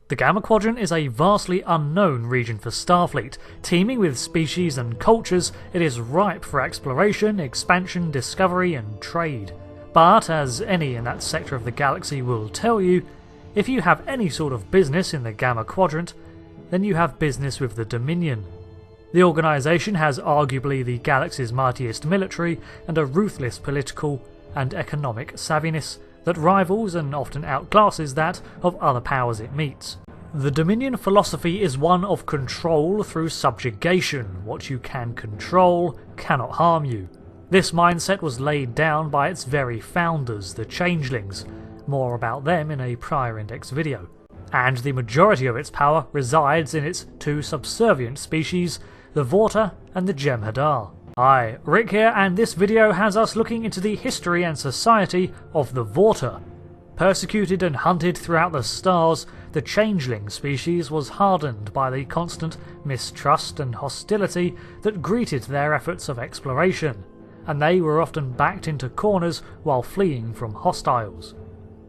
The Gamma Quadrant is a vastly unknown region for Starfleet. Teeming with species and cultures, it is ripe for exploration, expansion, discovery and trade. But, as any in that sector of the galaxy will tell you, if you have any sort of business in the Gamma Quadrant, then you have business with the Dominion. The organisation has arguably the galaxy's mightiest military and a ruthless political and economic savviness that rivals and often outclasses that of other powers it meets. The Dominion philosophy is one of control through subjugation. What you can control cannot harm you. This mindset was laid down by its very founders, the changelings. More about them in a prior index video. And the majority of its power resides in its two subservient species, the Vorta and the Jem'hadar. Hi, Rick here, and this video has us looking into the history and society of the Vorta. Persecuted and hunted throughout the stars, the changeling species was hardened by the constant mistrust and hostility that greeted their efforts of exploration, and they were often backed into corners while fleeing from hostiles.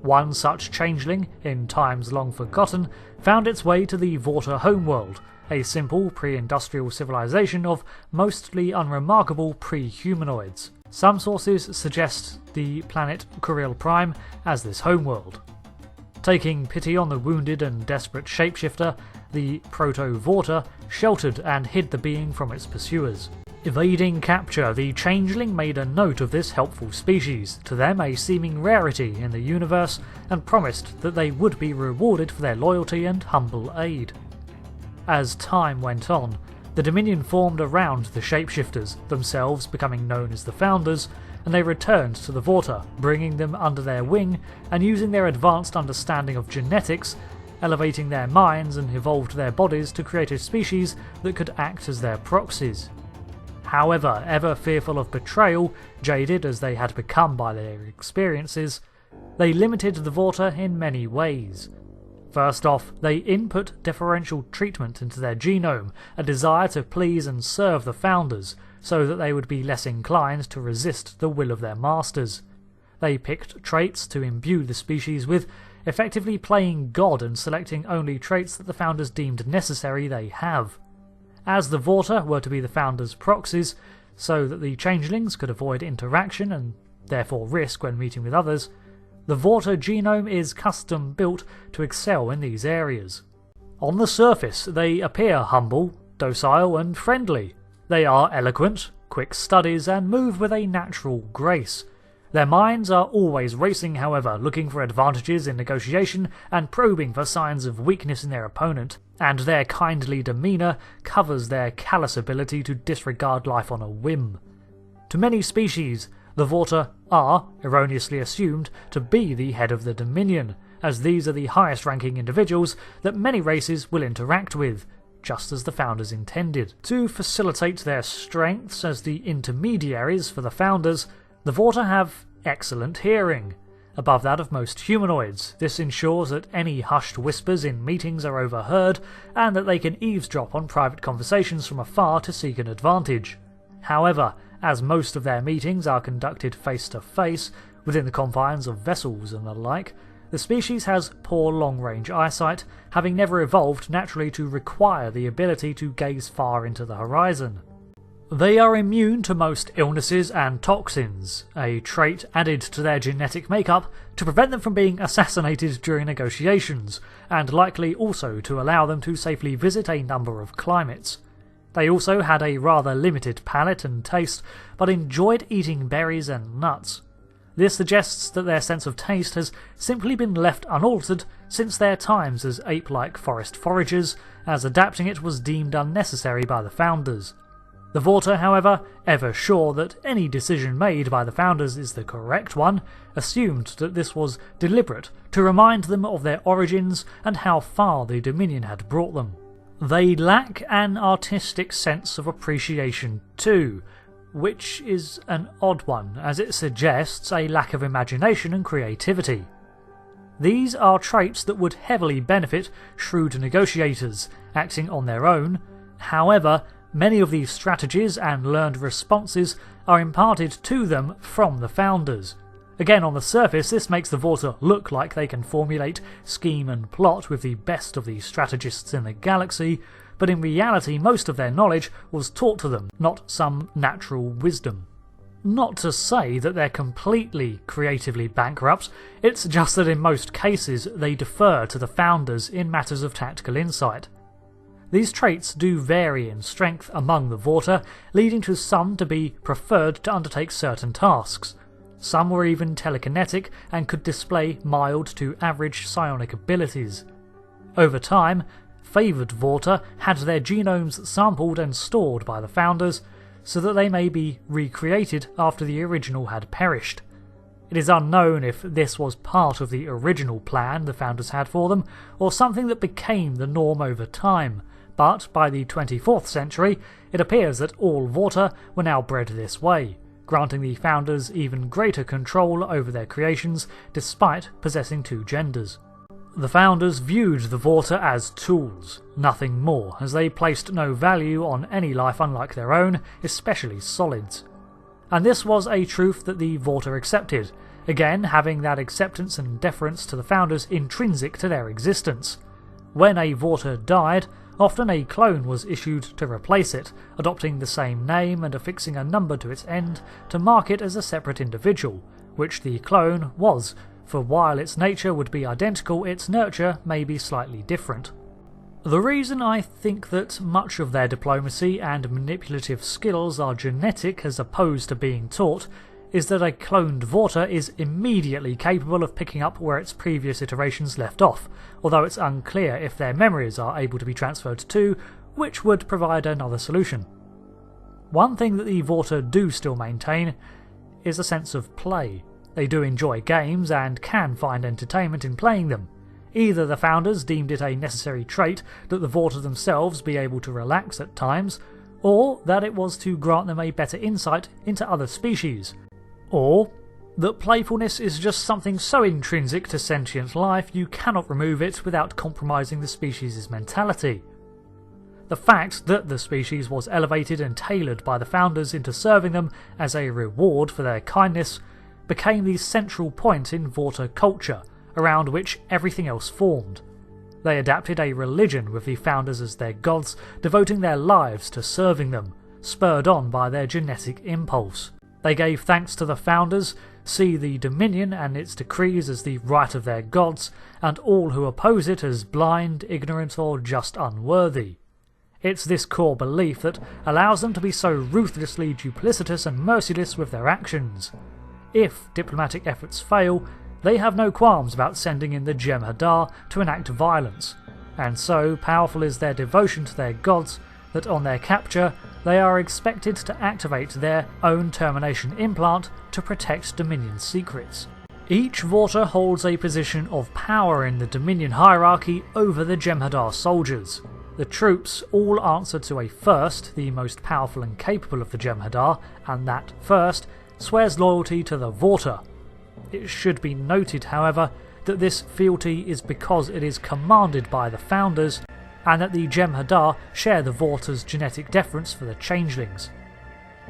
One such changeling, in times long forgotten, found its way to the Vorta homeworld, a simple pre-industrial civilization of mostly unremarkable pre-humanoids. Some sources suggest the planet Kuril Prime as this homeworld. Taking pity on the wounded and desperate shapeshifter, the Proto-Vorta sheltered and hid the being from its pursuers. Evading capture, the changeling made a note of this helpful species, to them a seeming rarity in the universe, and promised that they would be rewarded for their loyalty and humble aid. As time went on, the Dominion formed around the shapeshifters, themselves becoming known as the Founders, and they returned to the Vorta, bringing them under their wing and using their advanced understanding of genetics, elevating their minds and evolved their bodies to create a species that could act as their proxies. However, ever fearful of betrayal, jaded as they had become by their experiences, they limited the Vorta in many ways. First off, they input differential treatment into their genome, a desire to please and serve the Founders, so that they would be less inclined to resist the will of their masters. They picked traits to imbue the species with, effectively playing God and selecting only traits that the Founders deemed necessary they have. As the Vorta were to be the Founders' proxies, so that the changelings could avoid interaction and therefore risk when meeting with others, the Vorta genome is custom built to excel in these areas. On the surface, they appear humble, docile and friendly. They are eloquent, quick studies and move with a natural grace. Their minds are always racing, however, looking for advantages in negotiation and probing for signs of weakness in their opponent, and their kindly demeanour covers their callous ability to disregard life on a whim. To many species, the Vorta are erroneously assumed to be the head of the Dominion, as these are the highest ranking individuals that many races will interact with, just as the Founders intended. To facilitate their strengths as the intermediaries for the Founders, the Vorta have excellent hearing, above that of most humanoids. This ensures that any hushed whispers in meetings are overheard, and that they can eavesdrop on private conversations from afar to seek an advantage. However, as most of their meetings are conducted face-to-face, within the confines of vessels and the like, the species has poor long-range eyesight, having never evolved naturally to require the ability to gaze far into the horizon. They are immune to most illnesses and toxins, a trait added to their genetic makeup to prevent them from being assassinated during negotiations, and likely also to allow them to safely visit a number of climates. They also had a rather limited palate and taste, but enjoyed eating berries and nuts. This suggests that their sense of taste has simply been left unaltered since their times as ape-like forest foragers, as adapting it was deemed unnecessary by the Founders. The Vorta, however, ever sure that any decision made by the Founders is the correct one, assumed that this was deliberate to remind them of their origins and how far the Dominion had brought them. They lack an artistic sense of appreciation too, which is an odd one, as it suggests a lack of imagination and creativity. These are traits that would heavily benefit shrewd negotiators acting on their own. However, many of these strategies and learned responses are imparted to them from the Founders. Again, on the surface, this makes the Vorta look like they can formulate, scheme and plot with the best of the strategists in the galaxy, but in reality most of their knowledge was taught to them, not some natural wisdom. Not to say that they're completely creatively bankrupt, it's just that in most cases they defer to the Founders in matters of tactical insight. These traits do vary in strength among the Vorta, leading to some to be preferred to undertake certain tasks. Some were even telekinetic and could display mild to average psionic abilities. Over time, favoured Vorta had their genomes sampled and stored by the Founders, so that they may be recreated after the original had perished. It is unknown if this was part of the original plan the Founders had for them, or something that became the norm over time, but by the 24th century it appears that all Vorta were now bred this way, granting the Founders even greater control over their creations despite possessing two genders. The Founders viewed the Vorta as tools, nothing more, as they placed no value on any life unlike their own, especially solids. And this was a truth that the Vorta accepted, again having that acceptance and deference to the Founders intrinsic to their existence. When a Vorta died, often a clone was issued to replace it, adopting the same name and affixing a number to its end to mark it as a separate individual, which the clone was, for while its nature would be identical, its nurture may be slightly different. The reason I think that much of their diplomacy and manipulative skills are genetic as opposed to being taught is that a cloned Vorta is immediately capable of picking up where its previous iterations left off, although it's unclear if their memories are able to be transferred too, which would provide another solution. One thing that the Vorta do still maintain is a sense of play. They do enjoy games and can find entertainment in playing them. Either the Founders deemed it a necessary trait that the Vorta themselves be able to relax at times, or that it was to grant them a better insight into other species, or that playfulness is just something so intrinsic to sentient life you cannot remove it without compromising the species' mentality. The fact that the species was elevated and tailored by the Founders into serving them as a reward for their kindness became the central point in Vorta culture, around which everything else formed. They adapted a religion with the Founders as their gods, devoting their lives to serving them, spurred on by their genetic impulse. They gave thanks to the Founders, see the Dominion and its decrees as the right of their gods, and all who oppose it as blind, ignorant, or just unworthy. It's this core belief that allows them to be so ruthlessly duplicitous and merciless with their actions. If diplomatic efforts fail, they have no qualms about sending in the Jem'hadar to enact violence, and so powerful is their devotion to their gods that on their capture they are expected to activate their own termination implant to protect Dominion secrets. Each Vorta holds a position of power in the Dominion hierarchy over the Jem'hadar soldiers. The troops all answer to a First, the most powerful and capable of the Jem'hadar, and that First swears loyalty to the Vorta. It should be noted, however, that this fealty is because it is commanded by the Founders, and that the Jem'hadar share the Vorta's genetic deference for the changelings.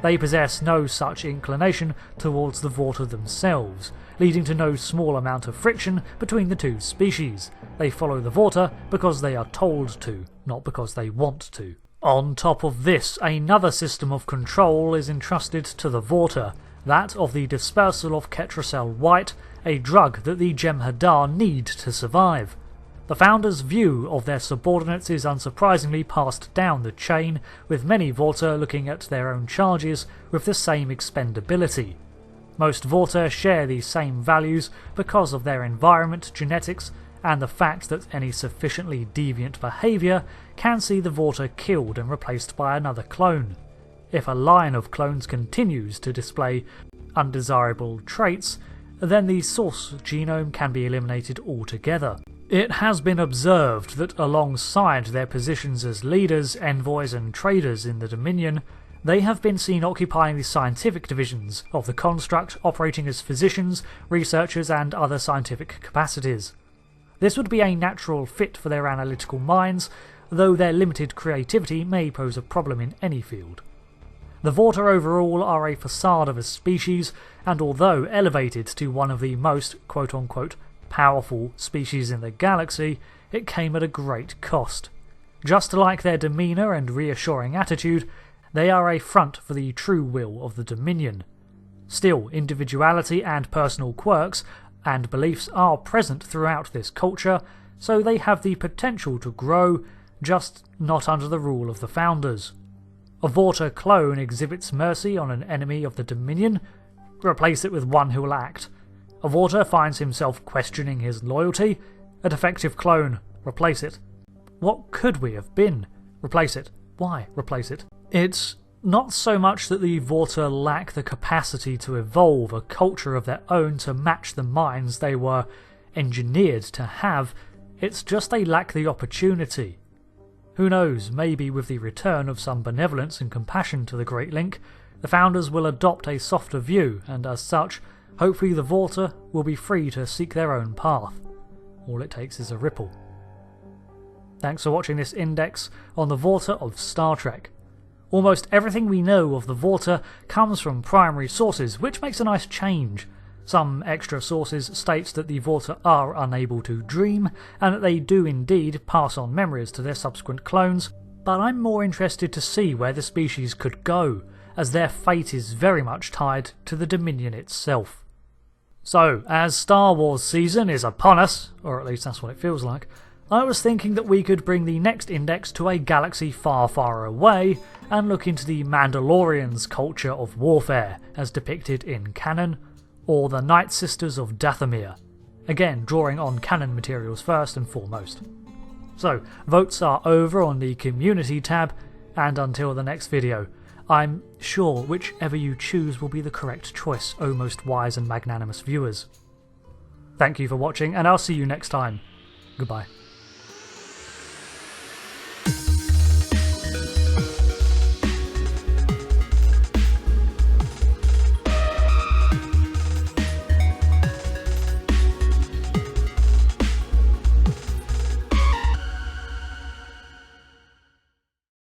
They possess no such inclination towards the Vorta themselves, leading to no small amount of friction between the two species. They follow the Vorta because they are told to, not because they want to. On top of this, another system of control is entrusted to the Vorta, that of the dispersal of Ketracel White, a drug that the Jem'hadar need to survive. The Founders' view of their subordinates is unsurprisingly passed down the chain, with many Vorta looking at their own charges with the same expendability. Most Vorta share these same values because of their environment, genetics, and the fact that any sufficiently deviant behaviour can see the Vorta killed and replaced by another clone. If a line of clones continues to display undesirable traits, then the source genome can be eliminated altogether. It has been observed that alongside their positions as leaders, envoys and traders in the Dominion, they have been seen occupying the scientific divisions of the construct, operating as physicians, researchers and other scientific capacities. This would be a natural fit for their analytical minds, though their limited creativity may pose a problem in any field. The Vorta overall are a facade of a species, and although elevated to one of the most quote-unquote powerful species in the galaxy, it came at a great cost. Just like their demeanour and reassuring attitude, they are a front for the true will of the Dominion. Still, individuality and personal quirks and beliefs are present throughout this culture, so they have the potential to grow, just not under the rule of the Founders. A Vorta clone exhibits mercy on an enemy of the Dominion, replace it with one who will act. A Vorta finds himself questioning his loyalty, a defective clone, replace it. What could we have been? Replace it. Why replace it? It's not so much that the Vorta lack the capacity to evolve a culture of their own to match the minds they were engineered to have, it's just they lack the opportunity. Who knows, maybe with the return of some benevolence and compassion to the Great Link, the Founders will adopt a softer view, and as such, hopefully the Vorta will be free to seek their own path. All it takes is a ripple. Thanks for watching this index on the Vorta of Star Trek. Almost everything we know of the Vorta comes from primary sources, which makes a nice change. Some extra sources state that the Vorta are unable to dream, and that they do indeed pass on memories to their subsequent clones, but I'm more interested to see where the species could go, as their fate is very much tied to the Dominion itself. So, as Star Wars season is upon us, or at least that's what it feels like, I was thinking that we could bring the next index to a galaxy far, far away, and look into the Mandalorians' culture of warfare, as depicted in canon, or the Night Sisters of Dathomir, again drawing on canon materials first and foremost. So, votes are over on the community tab, and until the next video, I'm sure whichever you choose will be the correct choice, O most wise and magnanimous viewers. Thank you for watching, and I'll see you next time. Goodbye.